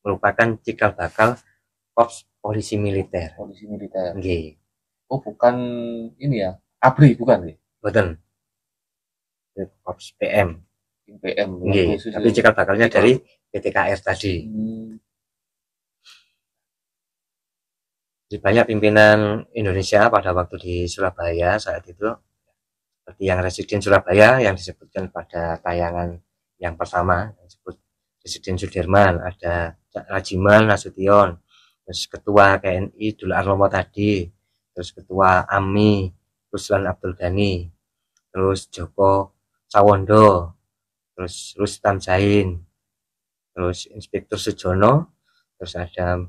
Merupakan cikal bakal Korps Polisi Militer. Polisi militer. Nggih. Oh, bukan ini ya. ABRI bukan nih? Mboten. Korps PM. PM. Nggih, tapi cikal bakalnya dari PTKR tadi. Jadi banyak pimpinan Indonesia pada waktu di Surabaya saat itu, seperti yang Residen Surabaya yang disebutkan pada tayangan yang pertama, yang disebut Residen Sudirman, ada Rajiman Nasution, terus Ketua KNI Dul Arnomo tadi, terus Ketua AMI Ruslan Abdul Ghani, terus Joko Sawondo, terus Rustam Zain, terus Inspektur Sujono, terus ada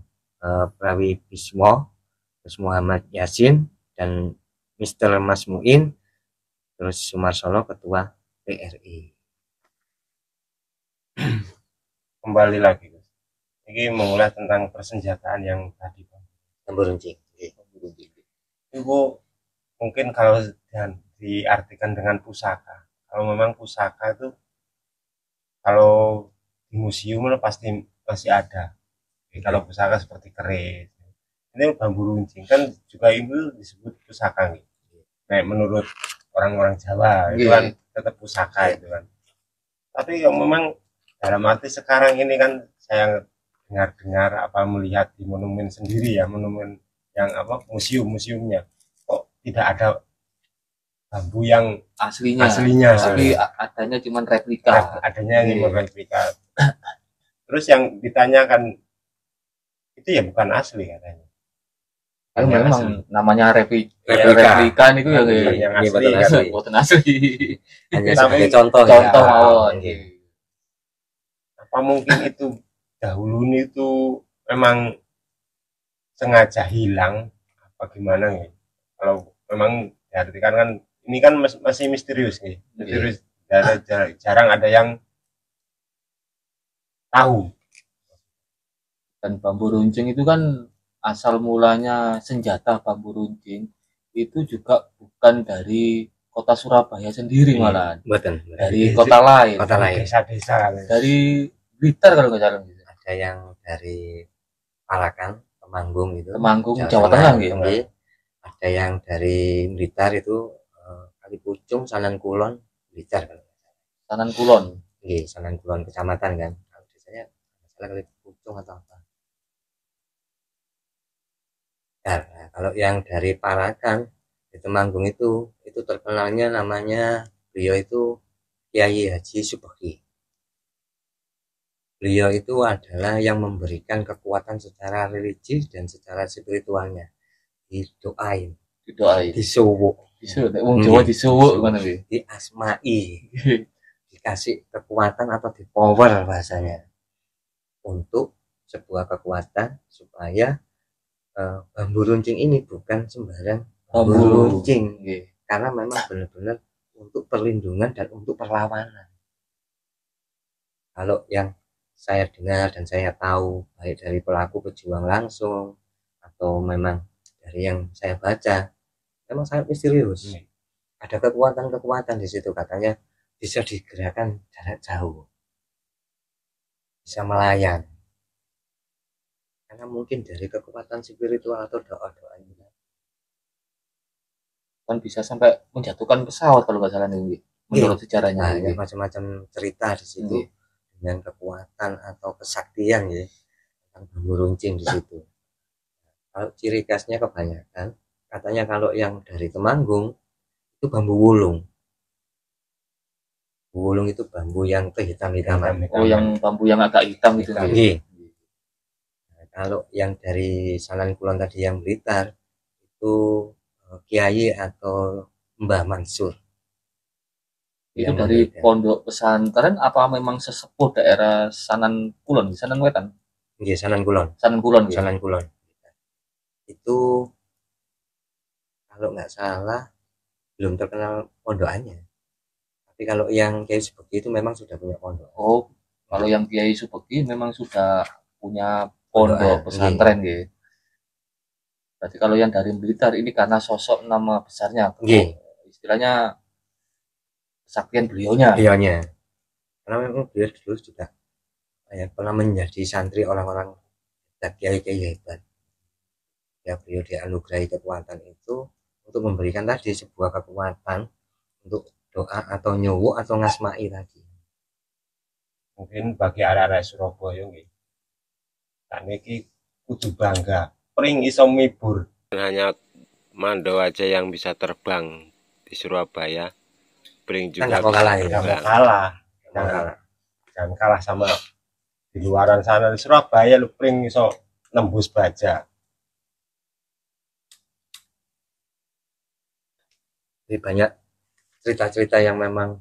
Prawi Bismo, terus Muhammad Yasin, dan Mr. Mas Muin, terus Sumarsono Ketua PRI. Kembali lagi, ini mengulas tentang persenjataan yang tadi, Temburuncing. Ibu mungkin kalau diartikan dengan pusaka, kalau memang pusaka itu kalau di museum pasti masih ada. Jadi, kalau pusaka seperti keris, ini bambu runcing kan juga ibu disebut pusaka nih. Kayak menurut orang-orang Jawa itu kan tetap pusaka itu kan. Tapi yang memang dalam arti sekarang ini kan saya dengar-dengar melihat di monumen sendiri ya, monumen yang museumnya kok tidak ada bambu yang aslinya. Tapi adanya cuma replika. Adanya yang replika. Terus yang ditanyakan itu ya bukan asli katanya. Kan memang namanya replika itu yang asli. Bukan asli. Hanya sebagai contoh. Apa mungkin itu dahulu itu memang sengaja hilang apa gimana nih? Kalau memang diartikan kan ini kan masih misterius nih. Misterius, jarang ada yang tahu. Dan bambu runcing itu kan asal mulanya senjata bambu runcing itu juga bukan dari kota Surabaya sendiri malah. Dari kota lain. Desa-desa. Dari Blitar kalau nggak salah. Ada yang dari Parakan, Temanggung itu. Temanggung, Jawa Tengah gitu. Ada yang dari Blitar itu Kalipucung, Sanan Kulon, Blitar kan. Sanan Kulon. Iya, Sanan Kulon kecamatan kan. Kalau desanya salah Kalipucung atau apa. Nah, kalau yang dari Parakan di Temanggung itu terkenalnya namanya beliau itu Kiai Haji Subeki. Beliau itu adalah yang memberikan kekuatan secara religi dan secara spiritualnya. Didoain, disuwuk, Jawa disuwuk mana nih? diasmai, dikasih kekuatan atau dipower bahasanya untuk sebuah kekuatan supaya bambu runcing ini bukan sembarang bambu runcing, karena memang benar-benar untuk perlindungan dan untuk perlawanan. Kalau yang saya dengar dan saya tahu baik dari pelaku pejuang langsung atau memang dari yang saya baca, memang sangat misterius. Ada kekuatan-kekuatan di situ, katanya bisa digerakkan jarak jauh, bisa melayang. karena mungkin dari kekuatan spiritual atau doa-doanya. Kan bisa sampai menjatuhkan pesawat kalau nggak salah nih, menurut sejarahnya. Nah, ya macam-macam cerita di situ dengan kekuatan atau kesaktian ya tentang bambu runcing di situ. Kalau ciri khasnya kebanyakan katanya kalau yang dari Temanggung itu bambu wulung. Wulung itu bambu yang kehitam-hitaman. Oh, yang bambu yang agak hitam itu. Nah, kalau yang dari Sanan Kulon tadi yang Blitar itu Kiai atau Mbah Mansur. Itu dari pondok pesantren apa memang sesepuh daerah Sanan Kulon, Sanan Wetan? Iya, Sanan Kulon. Sanan Kulon. Sanan Kulon. Itu kalau nggak salah belum terkenal pondokannya. Tapi kalau yang Kiai Subeki itu memang sudah punya pondok. Oh, kalau yang Kiai Subeki memang sudah punya pondok pesantren gitu. Berarti kalau yang dari Blitar ini karena sosok nama besarnya, istilahnya kesaktian beliaunya. Karena memang beliau dulu juga pernah menjadi santri orang-orang kiai-kiai hebat. Ya, beliau dianugerahi kekuatan itu untuk memberikan tadi sebuah kekuatan untuk doa atau nyowo atau ngasmai tadi. Mungkin bagi arek-arek Surabaya nggih. Sakniki kudu bangga, pring iso mibur. Hanya Mando aja yang bisa terbang di Surabaya. Pring juga bisa kalah, jangan kalah sama di luaran sana. Di Surabaya lu pring iso nembus baja. Jadi banyak cerita-cerita yang memang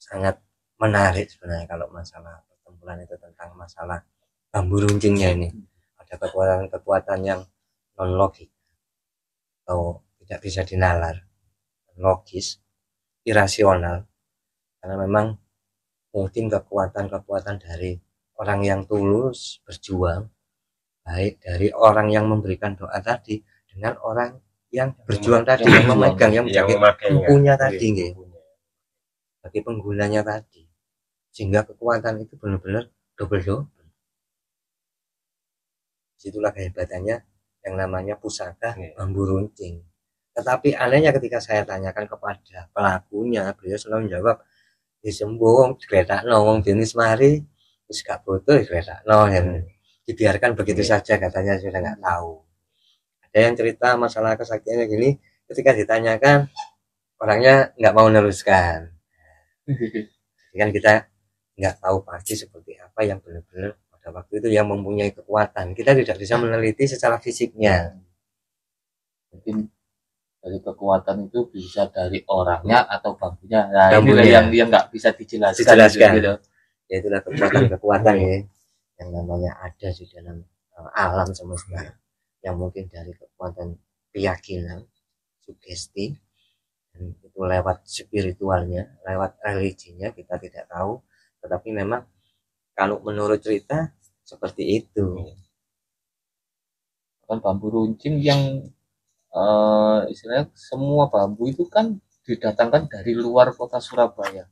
sangat menarik sebenarnya kalau masalah pertempuran itu tentang masalah bambu runcingnya ini. Ada kekuatan-kekuatan yang non logik atau tidak bisa dinalar, logis, irasional, karena memang mungkin kekuatan-kekuatan dari orang yang tulus berjuang, baik dari orang yang memberikan doa tadi dengan orang yang berjuang tadi, yang memegang, yang punya tadi, bagi penggunanya tadi, sehingga kekuatan itu benar-benar double. Situlah kehebatannya yang namanya pusaka bambu runcing. Tetapi anehnya ketika saya tanyakan kepada pelakunya, beliau selalu menjawab, disembung, kereta nong, jenis mari, terus gak butuh kereta nong, dibiarkan begitu saja, katanya sudah nggak tahu. Ada yang cerita masalah kesaktiannya gini, ketika ditanyakan orangnya nggak mau meneruskan. Jadi kan kita nggak tahu pasti seperti apa yang benar-benar pada waktu itu yang mempunyai kekuatan. Kita tidak bisa meneliti secara fisiknya. Mungkin dari kekuatan itu bisa dari orangnya atau bambunya. Nah, inilah yang dia nggak bisa dijelaskan. Gitu. Ya itulah kekuatan-kekuatan ya yang namanya ada di dalam alam semesta. Yang mungkin dari kekuatan keyakinan, sugesti, dan itu lewat spiritualnya, lewat religinya kita tidak tahu, tetapi memang kalau menurut cerita seperti itu. Kan bambu runcing yang istilahnya semua bambu itu kan didatangkan dari luar kota Surabaya.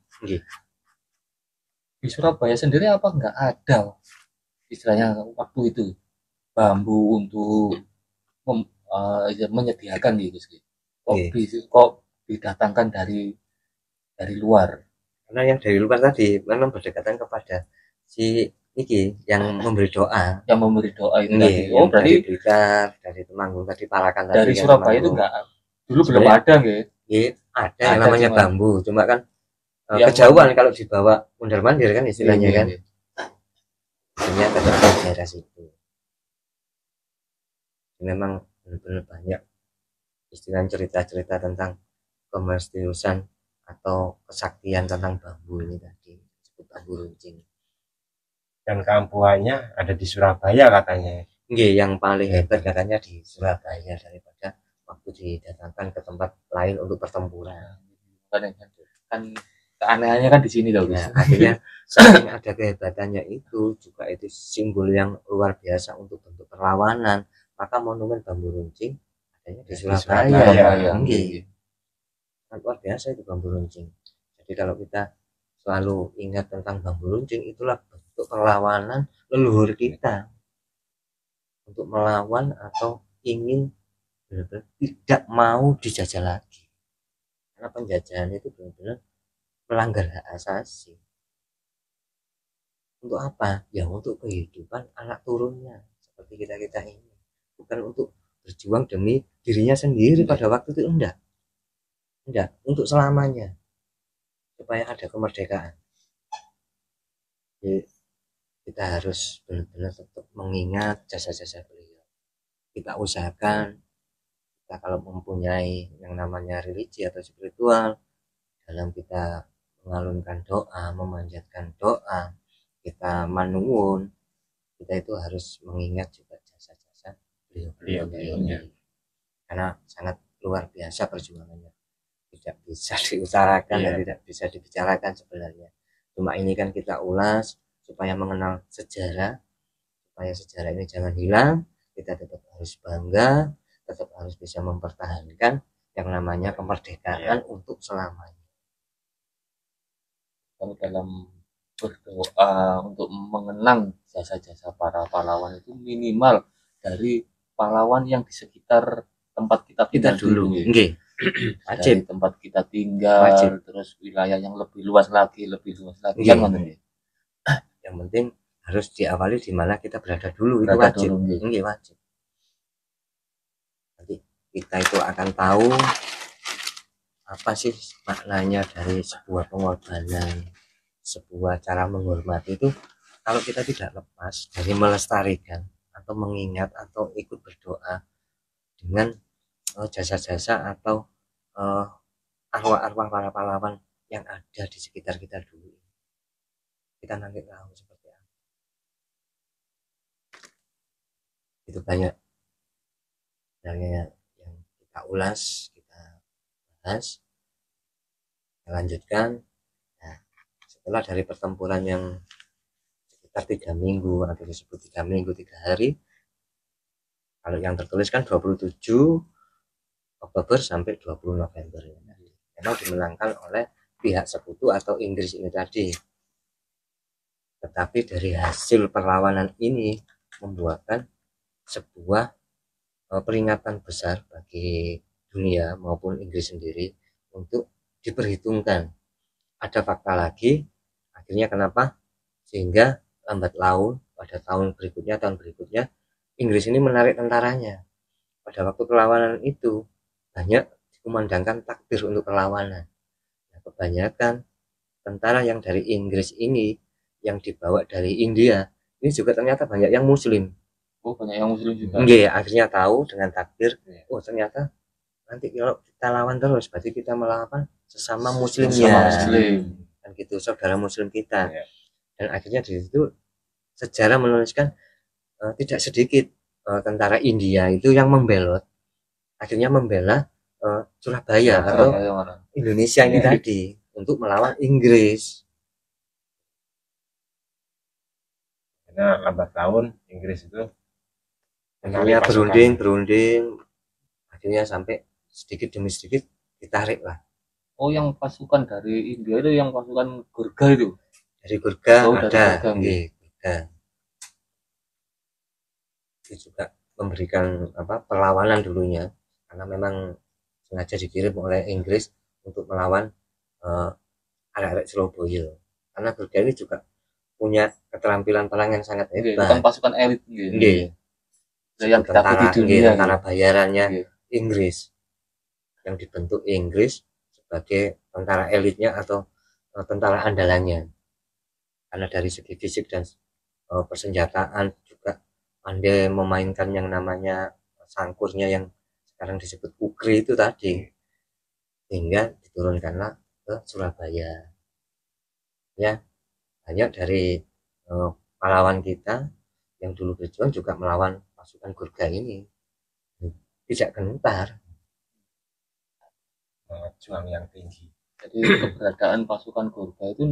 Di Surabaya sendiri apa nggak ada istilahnya waktu itu bambu untuk menyediakan gitu sih. Kok didatangkan dari luar. Karena yang dari luar tadi memang berdekatan kepada si iki yang memberi doa. Yang memberi doa itu tadi. Oh, berarti dari Blitar, dari Temanggung tadi, Parakan tadi. Dari Surabaya itu enggak dulu belum ada nggak? Ada yang namanya bambu, cuma kan kejauhan kalau dibawa mondar-mandir kan istilahnya kan. Hanya ke daerah situ. Memang benar-benar banyak istilah cerita-cerita tentang kemisteriusan atau kesaktian tentang bambu ini tadi, disebut bambu runcing. Dan kampuannya ada di Surabaya katanya. Yang paling hebat katanya di Surabaya daripada waktu didatangkan ke tempat lain untuk pertempuran. Kan keanehannya kan di sini loh. Nah, akhirnya saking ada kehebatannya itu juga itu simbol yang luar biasa untuk bentuk perlawanan. Maka monumen bambu runcing adanya di Surabaya. Luar biasa itu bambu runcing. Jadi kalau kita selalu ingat tentang bambu runcing, itulah bentuk perlawanan leluhur kita. untuk melawan atau ingin benar-benar tidak mau dijajah lagi. Karena penjajahan itu benar-benar melanggar hak asasi. Untuk apa? Ya untuk kehidupan anak turunnya seperti kita ini. Bukan untuk berjuang demi dirinya sendiri pada waktu itu, enggak, untuk selamanya, supaya ada kemerdekaan. Jadi kita harus benar-benar tetap mengingat jasa-jasa beliau. Kita usahakan, kita kalau mempunyai yang namanya religi atau spiritual, dalam kita mengalunkan doa, memanjatkan doa, kita manuwun, kita itu harus mengingat juga jasa-jasa beliau-beliaunya. Karena sangat luar biasa perjuangannya, tidak bisa diutarakan dan tidak bisa dibicarakan sebenarnya. Cuma ini kan kita ulas supaya mengenal sejarah, supaya sejarah ini jangan hilang. Kita tetap harus bangga, tetap harus bisa mempertahankan yang namanya kemerdekaan untuk selamanya. Kalau dalam berdoa untuk mengenang jasa-jasa para pahlawan itu minimal dari pahlawan yang di sekitar tempat kita tinggal dulu. Dari tempat kita tinggal, terus wilayah yang lebih luas lagi. Kan, yang penting harus diawali di mana kita berada dulu, itu wajib. Wajib. Nanti kita itu akan tahu apa sih maknanya dari sebuah pengorbanan, sebuah cara menghormati itu. Kalau kita tidak lepas dari melestarikan atau mengingat atau ikut berdoa dengan jasa-jasa atau arwah-arwah para pahlawan yang ada di sekitar kita dulu, kita nanti tahu seperti apa. Itu banyak yang kita ulas, kita bahas, kita lanjutkan. Nah, setelah dari pertempuran yang sekitar 3 minggu atau disebut 3 minggu 3 hari, kalau yang tertulis kan 27 Oktober sampai 20 November memang dimenangkan oleh pihak sekutu atau Inggris ini tadi. Tetapi dari hasil perlawanan ini membuahkan sebuah peringatan besar bagi dunia maupun Inggris sendiri untuk diperhitungkan. Ada fakta lagi, akhirnya kenapa? Sehingga lambat laun pada tahun berikutnya Inggris ini menarik tentaranya. Pada waktu perlawanan itu banyak dikumandangkan takbir untuk perlawanan. Nah, kebanyakan tentara yang dari Inggris ini yang dibawa dari India ini juga ternyata banyak yang Muslim. Banyak yang Muslim juga. Akhirnya tahu dengan takbir, ternyata nanti kalau kita lawan terus berarti kita melawan sesama Muslimnya. Dan gitu, saudara Muslim kita. Dan akhirnya di situ sejarah menuliskan tidak sedikit tentara India itu yang membelot, akhirnya membela Surabaya atau Indonesia ini tadi untuk melawan Inggris. Karena lambat laun Inggris itu akhirnya berunding, akhirnya sampai sedikit demi sedikit ditarik lah. Yang pasukan dari India itu yang pasukan Gurkha itu. Dari Gurkha ada, Gurkha. Itu juga memberikan perlawanan dulunya, karena memang sengaja dikirim oleh Inggris untuk melawan arek-arek Surabaya. Karena Gurkha ini juga punya keterampilan perang yang sangat hebat. Bukan pasukan elit yang tentara di dunia, tentara bayarannya Inggris, yang dibentuk Inggris sebagai tentara elitnya atau tentara andalannya. Karena dari segi fisik dan persenjataan juga pandai memainkan yang namanya sangkurnya yang sekarang disebut ukri itu tadi, sehingga diturunkanlah ke Surabaya. Ya, banyak dari pahlawan kita yang dulu berjuang juga melawan pasukan Gurkha ini, tidak gentar. Juang yang tinggi. Jadi keberadaan pasukan Gurkha itu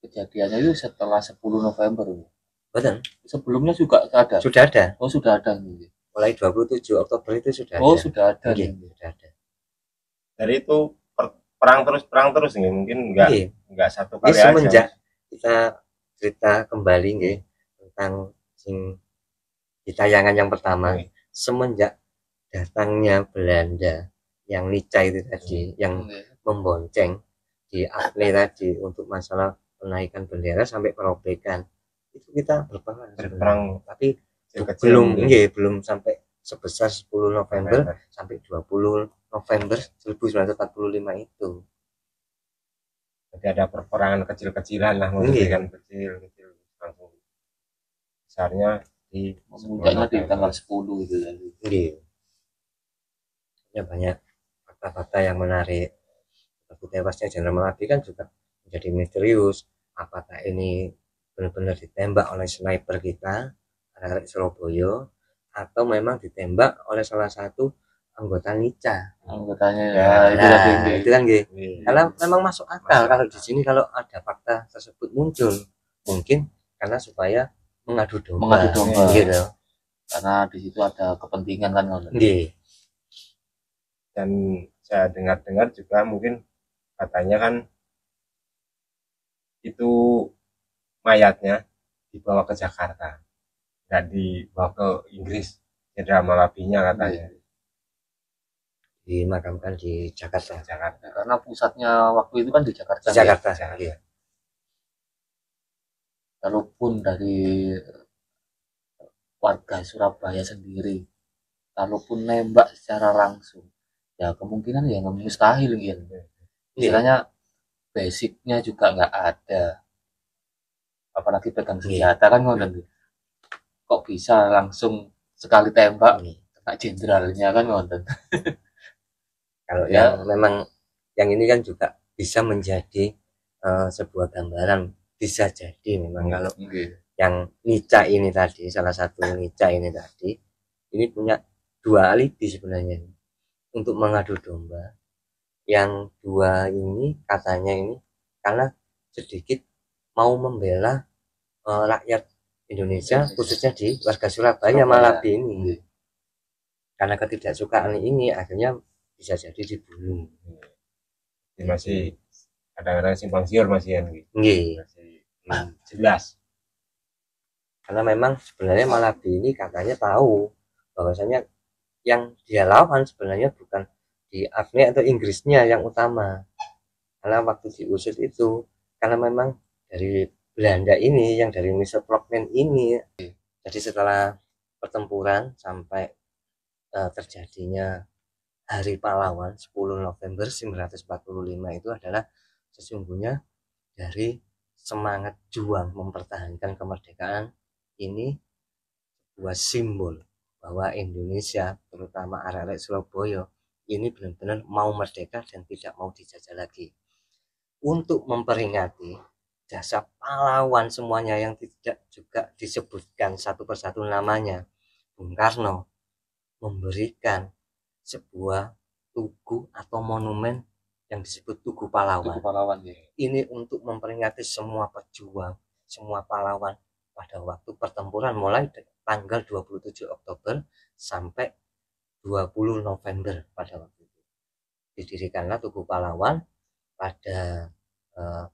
kejadiannya itu setelah 10 November. Betul. Sebelumnya juga ada. Sudah ada. Sudah ada. Mulai 27 Oktober itu sudah ada. Sudah ada. Sudah ada. Dari itu perang terus nih, mungkin enggak satu kali aja. Semenjak kita cerita kembali tentang di tayangan yang pertama, Oke. semenjak datangnya Belanda yang Nica itu tadi, yang membonceng di Afne tadi untuk masalah penaikan bendera sampai perobekan, itu kita berperang sebenarnya. Tapi Kecil-kecil mungkin. belum sampai sebesar 10 November sampai 20 November 1945 itu. Jadi ada perperangan kecil-kecilan lah, maksudnya kan kecil-kecil langsung besarnya di Memuncaknya di tanggal 10 itu ya. Ya banyak fakta-fakta yang menarik. Seperti tewasnya Jenderal Malabi kan juga menjadi misterius. Apakah ini benar-benar ditembak oleh sniper kita, arek Surabaya, atau memang ditembak oleh salah satu anggota Nica? Anggotanya itu kan gitu. Karena memang masuk akal kalau di sini kalau ada fakta tersebut muncul, mungkin karena supaya mengadu domba. Gitu. Karena di situ ada kepentingan kan. Dan saya dengar-dengar juga mungkin katanya kan itu mayatnya dibawa ke Jakarta, nggak dibawa ke Inggris. Jenderal Malabinya katanya dimakamkan di Jakarta. Karena pusatnya waktu itu kan di Jakarta. Iya. Kalaupun dari warga Surabaya sendiri, kalaupun nembak secara langsung, ya kemungkinan ya mustahil gitu. Istilahnya basicnya juga nggak ada, apalagi pegang senjata kan ngoten. Kok bisa langsung sekali tembak kena jenderalnya kan ngoten. Kalau yang memang yang ini kan juga bisa menjadi sebuah gambaran, bisa jadi memang kalau yang Nica ini tadi, salah satu Nica ini tadi, ini punya dua alibi sebenarnya untuk mengadu domba. Yang dua ini katanya ini karena sedikit mau membela rakyat Indonesia, khususnya di warga Surabaya Malabi ini. Karena ketidaksukaan ini akhirnya bisa jadi dibunuh. Masih kadang-kadang simpang siur masih jelas. Karena memang sebenarnya Malabi ini katanya tahu bahwasanya yang dia lawan sebenarnya bukan di Afne atau Inggrisnya yang utama. Karena waktu diusut itu, karena memang dari Belanda ini, yang dari Mr. Plockman ini, jadi setelah pertempuran sampai terjadinya Hari Pahlawan 10 November 1945 itu adalah sesungguhnya dari semangat juang mempertahankan kemerdekaan ini sebuah simbol bahwa Indonesia, terutama arek-arek Surabaya, ini benar-benar mau merdeka dan tidak mau dijajah lagi. Untuk memperingati jasa pahlawan semuanya yang tidak juga disebutkan satu persatu namanya, Bung Karno memberikan sebuah tugu atau monumen yang disebut Tugu Pahlawan. Ini untuk memperingati semua pejuang, semua pahlawan pada waktu pertempuran mulai tanggal 27 Oktober sampai 20 November pada waktu itu. Didirikanlah Tugu Pahlawan pada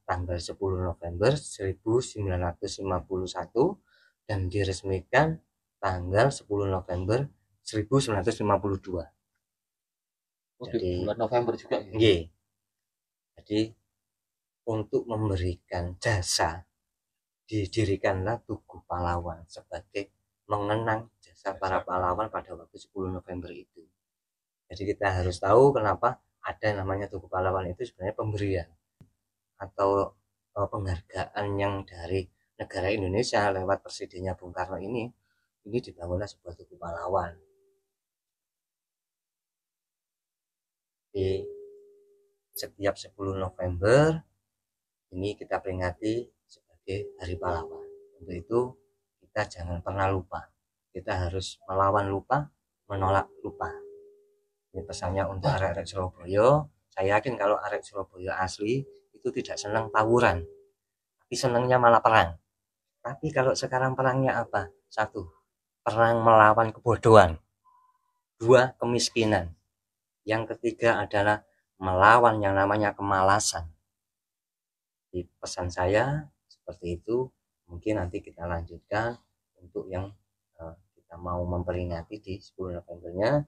tanggal 10 November 1951 dan diresmikan tanggal 10 November 1952. Jadi bulan November juga. Jadi untuk memberikan jasa didirikanlah Tugu Pahlawan sebagai mengenang jasa para pahlawan pada waktu 10 November itu. Jadi kita harus tahu kenapa ada namanya Tugu Pahlawan itu sebenarnya pemberian atau penghargaan yang dari negara Indonesia lewat presidennya Bung Karno ini dibangunlah sebuah Tugu Pahlawan. Di setiap 10 November ini kita peringati sebagai Hari Pahlawan. Untuk itu kita jangan pernah lupa. Kita harus melawan lupa, menolak lupa. Ini pesannya untuk arek-arek Surabaya. Saya yakin kalau arek Surabaya asli itu tidak senang tawuran, tapi senangnya malah perang. Tapi kalau sekarang perangnya apa? 1, perang melawan kebodohan. 2, kemiskinan. Yang ketiga adalah melawan yang namanya kemalasan. Di pesan saya seperti itu. Mungkin nanti kita lanjutkan untuk yang kita mau memperingati di 10 Novembernya,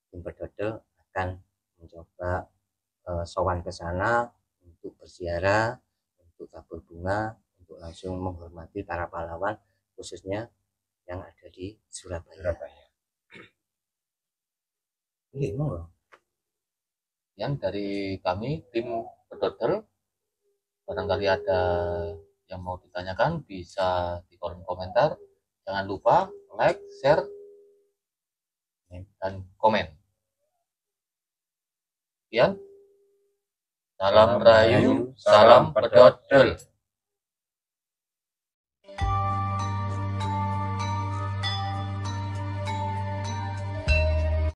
tim Bedodel akan mencoba sowan ke sana untuk berziarah, untuk tabur bunga, untuk langsung menghormati para pahlawan khususnya yang ada di Surabaya. Iya, monggo. Yang dari kami tim Bedodel, barangkali ada yang mau ditanyakan bisa di kolom komentar. Jangan lupa like, share, dan komen. Sekian. Salam Rahayu, salam Bedodel.